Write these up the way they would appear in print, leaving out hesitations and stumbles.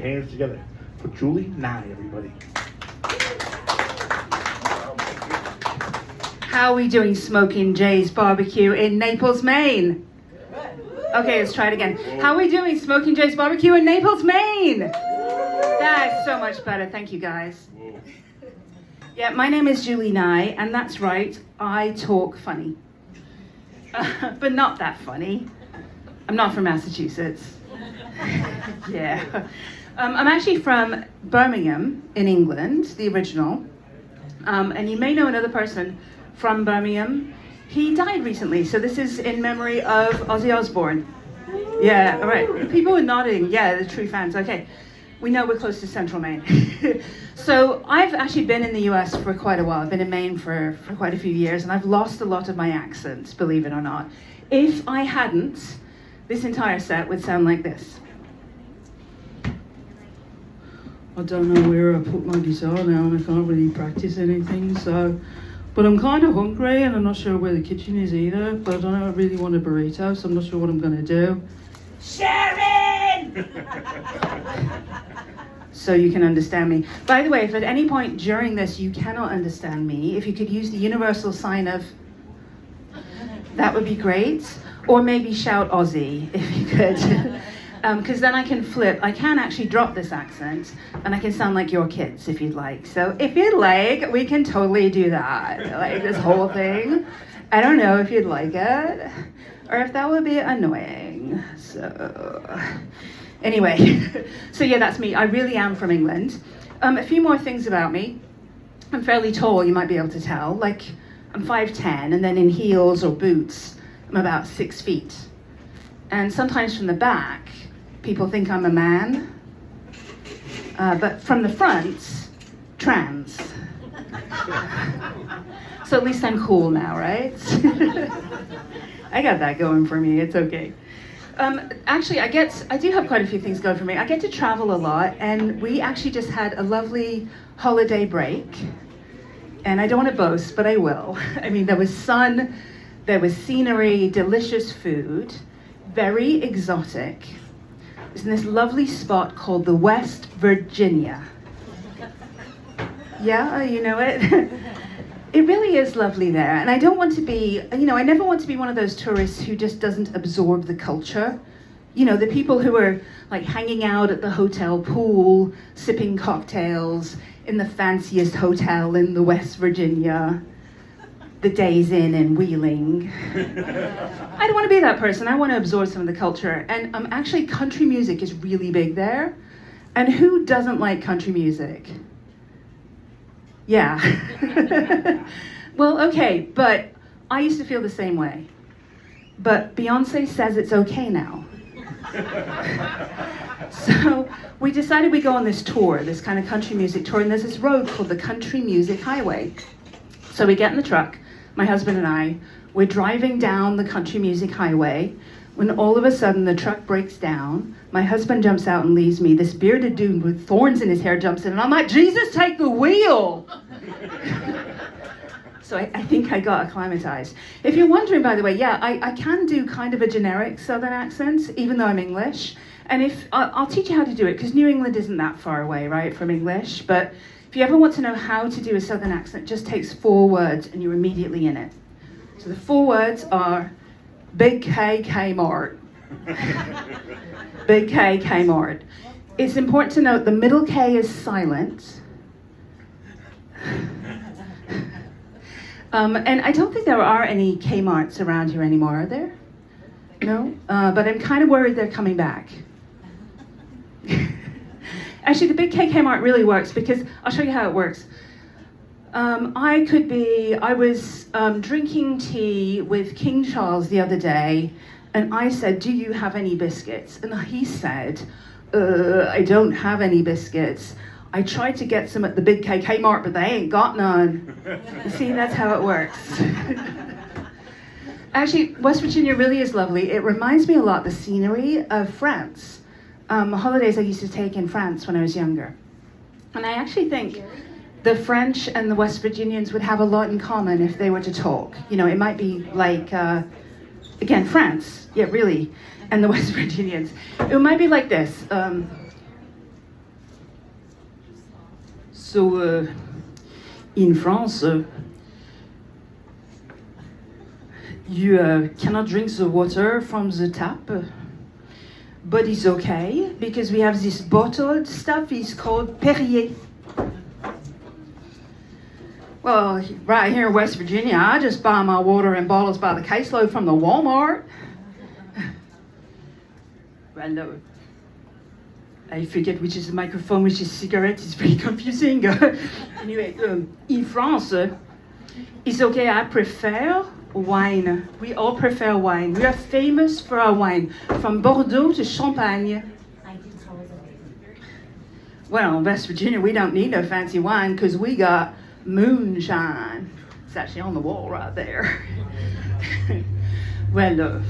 Hands together for Julie Nye, everybody. How are we doing, Smokin Jay's Barbecue in Naples, Maine? Okay, let's try it again. How are we doing, Smokin Jay's Barbecue in Naples, Maine? That's so much better. Thank you, guys. Yeah, my name is Julie Nye, and that's right, I talk funny. But not that funny. I'm not from Massachusetts. Yeah. I'm actually from Birmingham in England, the original. And you may know another person from Birmingham. He died recently, so this is in memory of Ozzy Osbourne. Yeah, all right. People are nodding. Yeah, the true fans. Okay. We know we're close to Central Maine. So I've actually been in the US for quite a while. I've been in Maine for quite a few years, and I've lost a lot of my accents, believe it or not. If I hadn't, this entire set would sound like this. I don't know where I put my guitar now, and I can't really practice anything, so... But I'm kind of hungry, and I'm not sure where the kitchen is either, but I don't know, I really want a burrito, so I'm not sure what I'm going to do. Sharon! So you can understand me. By the way, if at any point during this you cannot understand me, if you could use the universal sign of... That would be great. Or maybe shout Aussie, if you could. Because then I can flip. I can actually drop this accent, and I can sound like your kids if you'd like. So if you'd like, we can totally do that. Like this whole thing. I don't know if you'd like it, or if that would be annoying. So anyway, so yeah, that's me. I really am from England. A few more things about me. I'm fairly tall, you might be able to tell. Like, I'm 5'10", and then in heels or boots, I'm about 6 feet. And sometimes from the back, people think I'm a man, but from the front, trans. So at least I'm cool now, right? I got that going for me, it's okay. Actually, I do have quite a few things going for me. I get to travel a lot, and we actually just had a lovely holiday break. And I don't want to boast, but I will. I mean, there was sun, there was scenery, delicious food, very exotic. It was in this lovely spot called the West Virginia. Yeah, you know it? It really is lovely there. And I don't want to be, I never want to be one of those tourists who just doesn't absorb the culture. You know, the people who are like hanging out at the hotel pool, sipping cocktails in the fanciest hotel in the West Virginia, the Days Inn in Wheeling. I don't want to be that person. I want to absorb some of the culture. And actually, country music is really big there. And who doesn't like country music? Yeah. Well, okay, but I used to feel the same way. But Beyonce says it's okay now. So we decided we'd go on this tour, this kind of country music tour, and there's this road called the Country Music Highway. So we get in the truck, my husband and I, we're driving down the Country Music Highway, when all of a sudden the truck breaks down, my husband jumps out and leaves me, this bearded dude with thorns in his hair jumps in, and I'm like, Jesus, take the wheel! So I think I got acclimatized. If you're wondering, by the way, yeah, I can do kind of a generic Southern accent, even though I'm English. And I'll teach you how to do it, because New England isn't that far away, right, from English. But if you ever want to know how to do a Southern accent, it just takes 4 words, and you're immediately in it. So the 4 words are Big K Kmart. Big K Kmart. It's important to note the middle K is silent. And I don't think there are any Kmarts around here anymore, are there? No? But I'm kind of worried they're coming back. Actually, the Big K Kmart really works, because I'll show you how it works. I was drinking tea with King Charles the other day, and I said, do you have any biscuits? And he said, I don't have any biscuits. I tried to get some at the Big K Kmart, but they ain't got none. See, that's how it works. Actually, West Virginia really is lovely. It reminds me a lot the scenery of France. Holidays I used to take in France when I was younger. And I actually think the French and the West Virginians would have a lot in common if they were to talk. You know, it might be like, again, France, yeah, really, and the West Virginians. It might be like this. So, in France, you cannot drink the water from the tap, but it's okay because we have this bottled stuff. It's called Perrier. Well, right here in West Virginia, I just buy my water in bottles by the caseload from the Walmart. Well, I forget which is the microphone, which is cigarette. It's very confusing. Anyway, in France, it's okay. I prefer wine. We all prefer wine. We are famous for our wine, from Bordeaux to Champagne. Well, in West Virginia, we don't need no fancy wine because we got moonshine. It's actually on the wall right there. Well,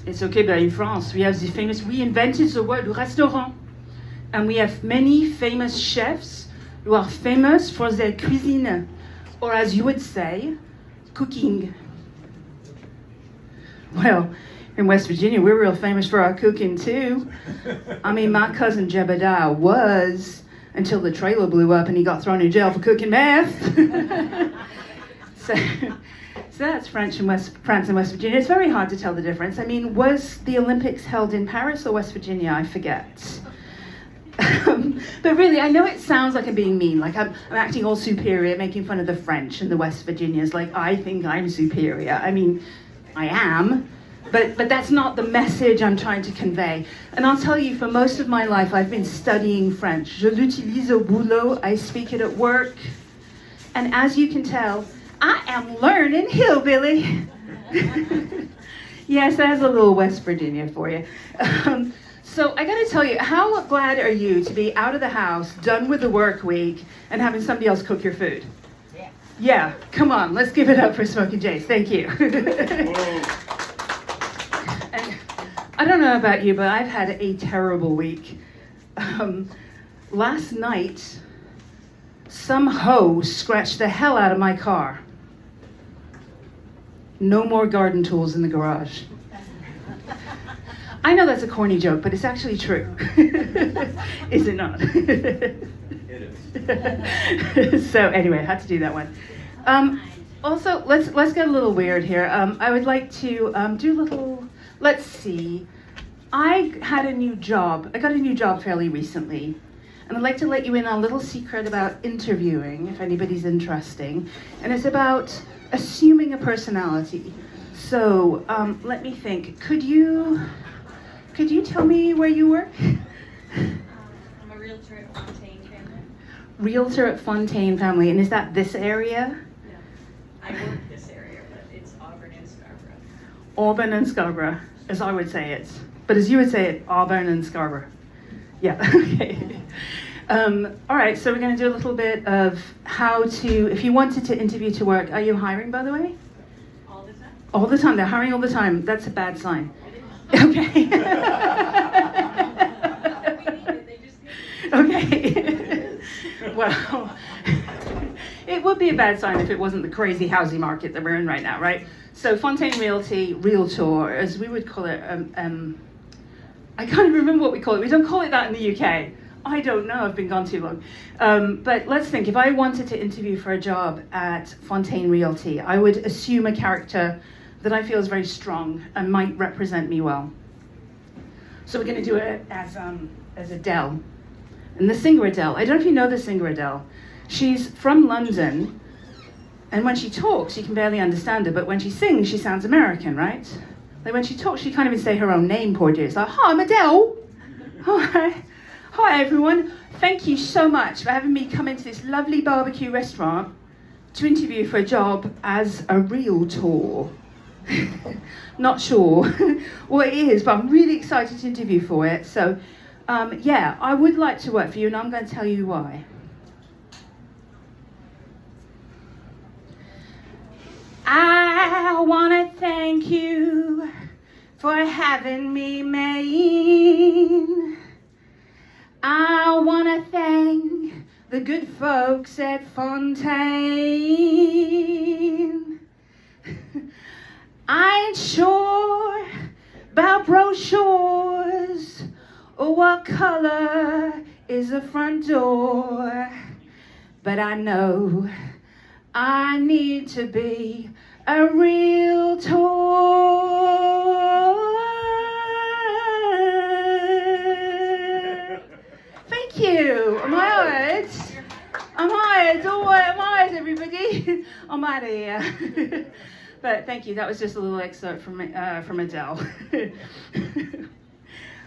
it's okay, but in France, we have the famous, we invented the word restaurant. And we have many famous chefs who are famous for their cuisine, or as you would say, cooking. Well, in West Virginia, we're real famous for our cooking too. I mean, my cousin Jebediah was, until the trailer blew up and he got thrown in jail for cooking meth. So that's France and West Virginia. It's very hard to tell the difference. I mean, was the Olympics held in Paris or West Virginia? I forget. But really, I know it sounds like I'm being mean, like I'm acting all superior, making fun of the French and the West Virginians, like I think I'm superior. I mean, I am, but that's not the message I'm trying to convey. And I'll tell you, for most of my life, I've been studying French. Je l'utilise au boulot, I speak it at work. And as you can tell, I am learning hillbilly. Yes, that's a little West Virginia for you. So I gotta tell you, how glad are you to be out of the house, done with the work week, and having somebody else cook your food? Yeah. Yeah, come on, let's give it up for Smokin Jays. Thank you. And I don't know about you, but I've had a terrible week. Last night, some hoe scratched the hell out of my car. No more garden tools in the garage. I know that's a corny joke, but it's actually true. Is it not? It is. So anyway, I had to do that one. Also, let's get a little weird here. I would like to do a little, let's see. I got a new job fairly recently. And I'd like to let you in on a little secret about interviewing, if anybody's interesting. And it's about assuming a personality. So let me think. Could you tell me where you work? I'm a realtor at Fontaine Family. Realtor at Fontaine Family. And is that this area? No. I work this area, but it's Auburn and Scarborough. Auburn and Scarborough, as I would say it. But as you would say it, Auburn and Scarborough. Yeah, okay. All right, so we're going to do a little bit of how to, if you wanted to interview to work, are you hiring, by the way? All the time? All the time. They're hiring all the time. That's a bad sign. Okay. Okay. Well, it would be a bad sign if it wasn't the crazy housing market that we're in right now, right? So Fontaine Realty, Realtor, as we would call it, I can't even remember what we call it. We don't call it that in the UK. I don't know, I've been gone too long. But let's think, if I wanted to interview for a job at Fontaine Realty, I would assume a character that I feel is very strong and might represent me well. So we're going to do it as Adele. And the singer Adele, I don't know if you know the singer Adele. She's from London, and when she talks, you can barely understand her, but when she sings, she sounds American, right? Like when she talks, she can't even say her own name, poor dear. It's like, hi, I'm Adele. Hi. Hi, everyone. Thank you so much for having me come into this lovely barbecue restaurant to interview for a job as a realtor. Not sure what it is, but I'm really excited to interview for it. So, yeah, I would like to work for you, and I'm going to tell you why. I want to thank you for having me, Maine. I want to thank the good folks at Fontaine. I ain't sure about brochures or what color is the front door. but I know I need to be a realtor. Thank you. Am I alright? Am I? All right, am I, everybody? I'm out of here. But thank you. That was just a little excerpt from Adele.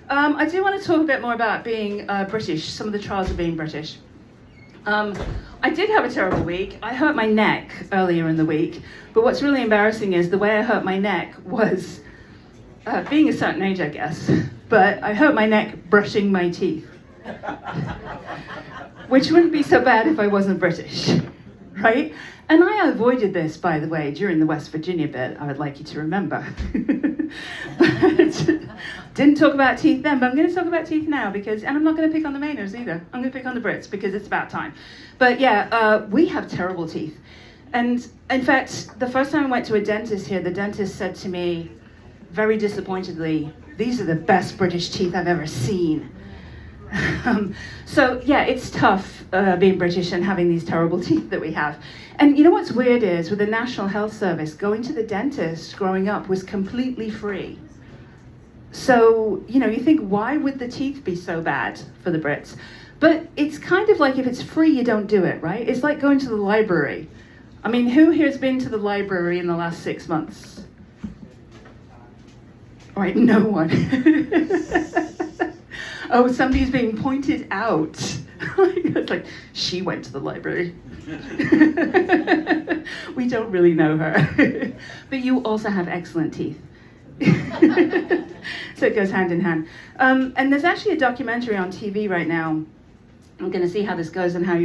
I do want to talk a bit more about being British, some of the trials of being British. I did have a terrible week. I hurt my neck earlier in the week, but what's really embarrassing is the way I hurt my neck was being a certain age, I guess, but I hurt my neck brushing my teeth, which wouldn't be so bad if I wasn't British, right? And I avoided this, by the way, during the West Virginia bit, I would like you to remember. But didn't talk about teeth then, but I'm going to talk about teeth now and I'm not going to pick on the Mainers either. I'm going to pick on the Brits because it's about time. But yeah, we have terrible teeth. And in fact, the first time I went to a dentist here, the dentist said to me, very disappointedly, "These are the best British teeth I've ever seen." So yeah, it's tough being British and having these terrible teeth that we have. And you know what's weird is, with the National Health Service, going to the dentist growing up was completely free. So, you know, you think, why would the teeth be so bad for the Brits? But it's kind of like, if it's free, you don't do it, right? It's like going to the library. I mean, who here has been to the library in the last 6 months? All right, no one. Oh, somebody's being pointed out. It's like, she went to the library. We don't really know her. But you also have excellent teeth. So it goes hand in hand. And there's actually a documentary on TV right now. I'm going to see how this goes and how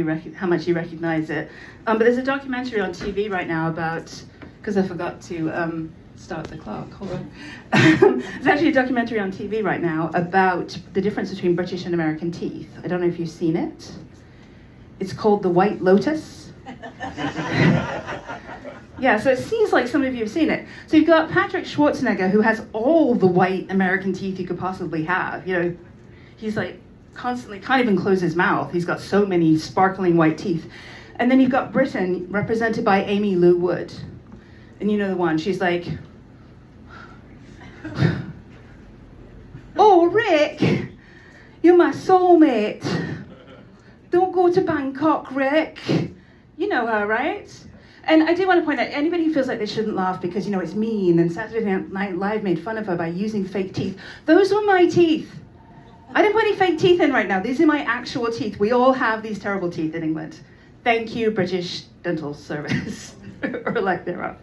much you recognize it. But there's a documentary on TV right now about, because I forgot to start the clock, hold on. There's actually a documentary on TV right now about the difference between British and American teeth. I don't know if you've seen it. It's called The White Lotus. Yeah, so it seems like some of you have seen it. So you've got Patrick Schwarzenegger, who has all the white American teeth you could possibly have. You know, he's like constantly, can't even close his mouth. He's got so many sparkling white teeth. And then you've got Britain, represented by Amy Lou Wood. And you know the one, she's like, "Oh, Rick, you're my soulmate. Don't go to Bangkok, Rick." You know her, right? And I do want to point out, anybody who feels like they shouldn't laugh because, you know, it's mean and Saturday Night Live made fun of her by using fake teeth, those were my teeth. I didn't put any fake teeth in right now. These are my actual teeth. We all have these terrible teeth in England. Thank you, British Dental Service, or lack thereof.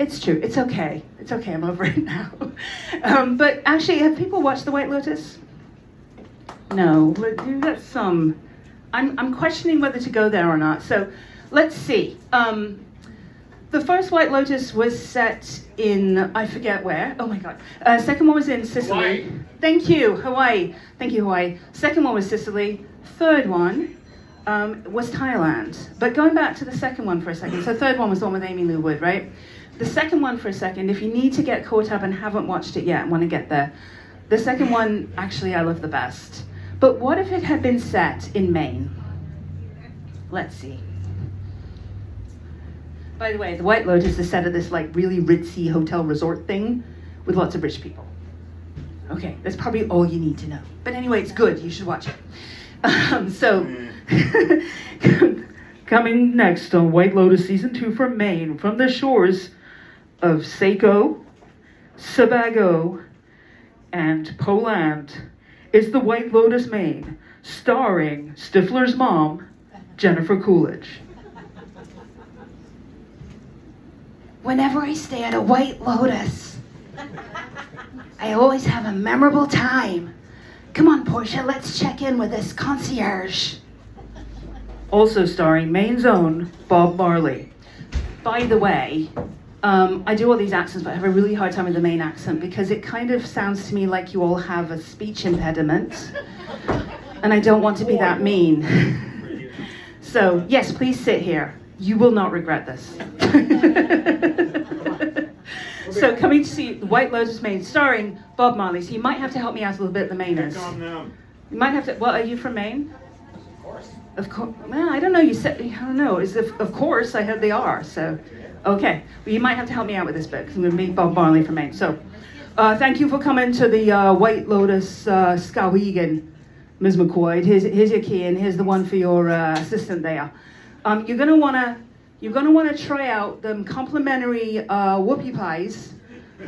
It's true. It's okay. It's okay. I'm over it now. But actually, have people watched The White Lotus? No. We've got some. I'm questioning whether to go there or not. So let's see. The first White Lotus was set in, I forget where. Oh my God. Second one was in Sicily. Hawaii. Thank you, Hawaii. Thank you, Hawaii. Second one was Sicily. Third one was Thailand. But going back to the second one for a second. So third one was the one with Amy Lou Wood, right? The second one for a second, if you need to get caught up and haven't watched it yet and want to get there, the second one, actually, I love the best. But what if it had been set in Maine? Let's see. By the way, the White Lotus is set at this like really ritzy hotel resort thing with lots of rich people. Okay, that's probably all you need to know. But anyway, it's good. You should watch it. Coming next on White Lotus Season 2 from Maine, from the shores of Saco, Sebago, and Poland, is The White Lotus Maine, starring Stifler's mom, Jennifer Coolidge. Whenever I stay at a White Lotus, I always have a memorable time. Come on, Portia, let's check in with this concierge. Also starring Maine's own Bob Marley. By the way, I do all these accents, but I have a really hard time with the Maine accent because it kind of sounds to me like you all have a speech impediment, and I don't want to be that mean. So, yes, please sit here. You will not regret this. So coming to see The White Lotus Maine, starring Bob Marley. So you might have to help me out a little bit, the Mainers. Calm down. You might have to, well, are you from Maine? Of course. Well, I don't know. You said, I don't know. Of course, I heard they are. So, okay. Well, you might have to help me out with this bit because I'm going to meet Bob Marley from Maine. So, thank you for coming to the White Lotus Skowhegan, Ms. McCoy. Here's your key, and here's the one for your assistant there. You're gonna wanna try out them complimentary whoopie pies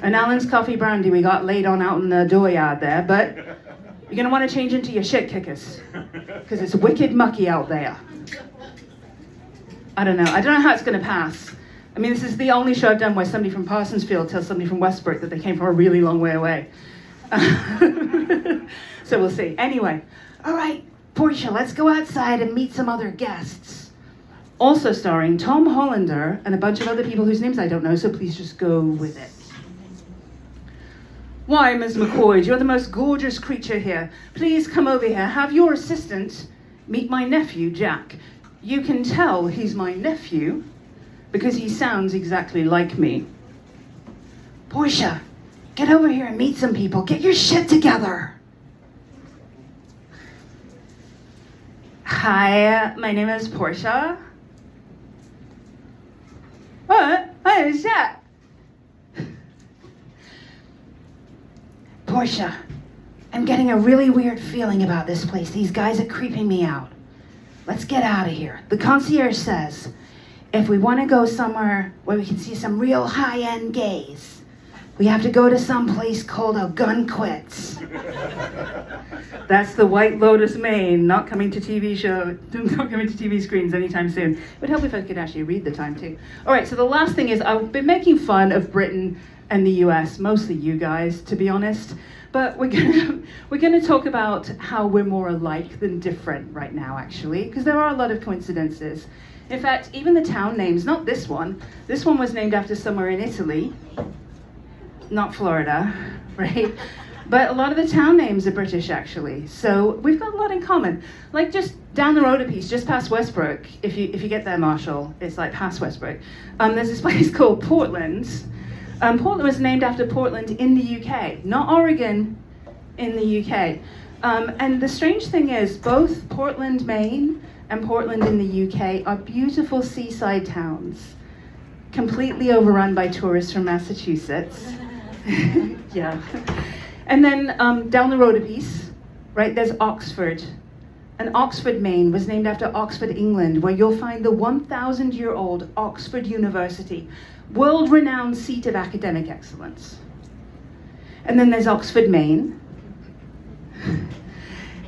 and Allen's coffee brandy we got laid on out in the dooryard there, but you're gonna want to change into your shit kickers because it's wicked mucky out there. I don't know how it's gonna pass. I mean, this is the only show I've done where somebody from Parsonsfield tells somebody from Westbrook that they came from a really long way away. So we'll see. Anyway, All right, Portia, let's go outside and meet some other guests. also starring Tom Hollander and a bunch of other people whose names I don't know, so please just go with it. Why, Miss McCoy, you're the most gorgeous creature here. Please come over here. Have your assistant meet my nephew, Jack. You can tell he's my nephew because he sounds exactly like me. Portia, get over here and meet some people. Get your shit together. Hi, my name is Portia. What? What is that? Portia, I'm getting a really weird feeling about this place. These guys are creeping me out. Let's get out of here. The concierge says, if we want to go somewhere where we can see some real high-end gays, we have to go to some place called A Gun Quits. That's the White Lotus, Maine, not coming to TV screens anytime soon. It would help if I could actually read the time too. All right, so the last thing is I've been making fun of Britain and the US, mostly you guys, to be honest. But we're gonna talk about how we're more alike than different right now, actually, because there are a lot of coincidences. In fact, even the town names, not this one. This one was named after somewhere in Italy, not Florida, right? But a lot of the town names are British, actually. So we've got a lot in common. Like just down the road a piece, just past Westbrook, if you get there, Marshall, it's like past Westbrook. There's this place called Portland. Portland was named after Portland in the UK, not Oregon, in the UK. And the strange thing is, both Portland, Maine, and Portland in the UK are beautiful seaside towns, completely overrun by tourists from Massachusetts. Yeah. And then down the road a piece, right, there's Oxford. And Oxford, Maine was named after Oxford, England, where you'll find the 1,000-year-old Oxford University, world-renowned seat of academic excellence. And then there's Oxford, Maine.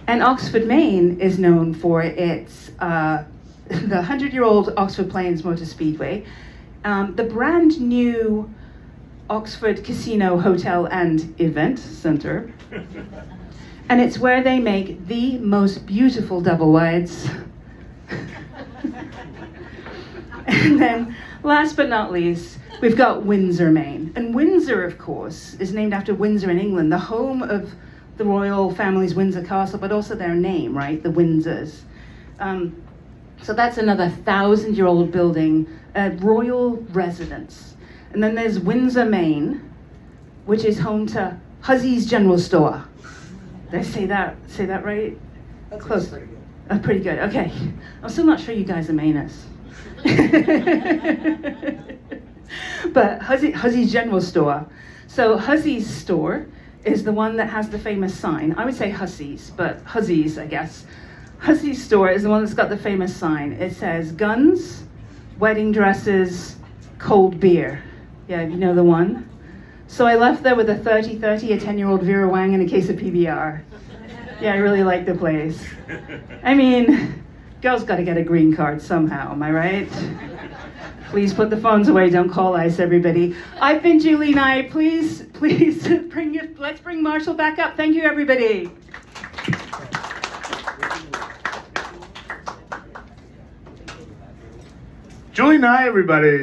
And Oxford, Maine is known for its, the 100-year-old Oxford Plains Motor Speedway, the brand new Oxford Casino, Hotel and Event Center. And it's where they make the most beautiful double wides. And then, last but not least, we've got Windsor, Maine. And Windsor, of course, is named after Windsor in England, the home of the royal family's Windsor Castle, but also their name, right? The Windsors. So that's another 1,000-year-old building, a royal residence. And then there's Windsor, Maine, which is home to Huzzy's General Store. Did I say that right? That's Close. pretty good. Pretty good. Okay. I'm still not sure you guys are Mainers. But Huzzy's General Store. So Huzzy's store is the one that has the famous sign. I would say Hussey's, but Huzzy's, I guess. Huzzy's store is the one that's got the famous sign. It says guns, wedding dresses, cold beer. Yeah, you know the one? So I left there with a 30-30, a 10-year-old Vera Wang, and a case of PBR. Yeah, I really like the place. I mean, girls got to get a green card somehow, am I right? Please put the phones away, don't call ICE, everybody. I've been Julie Nye. Please, let's bring Marshall back up. Thank you, everybody. Julie Nye, everybody.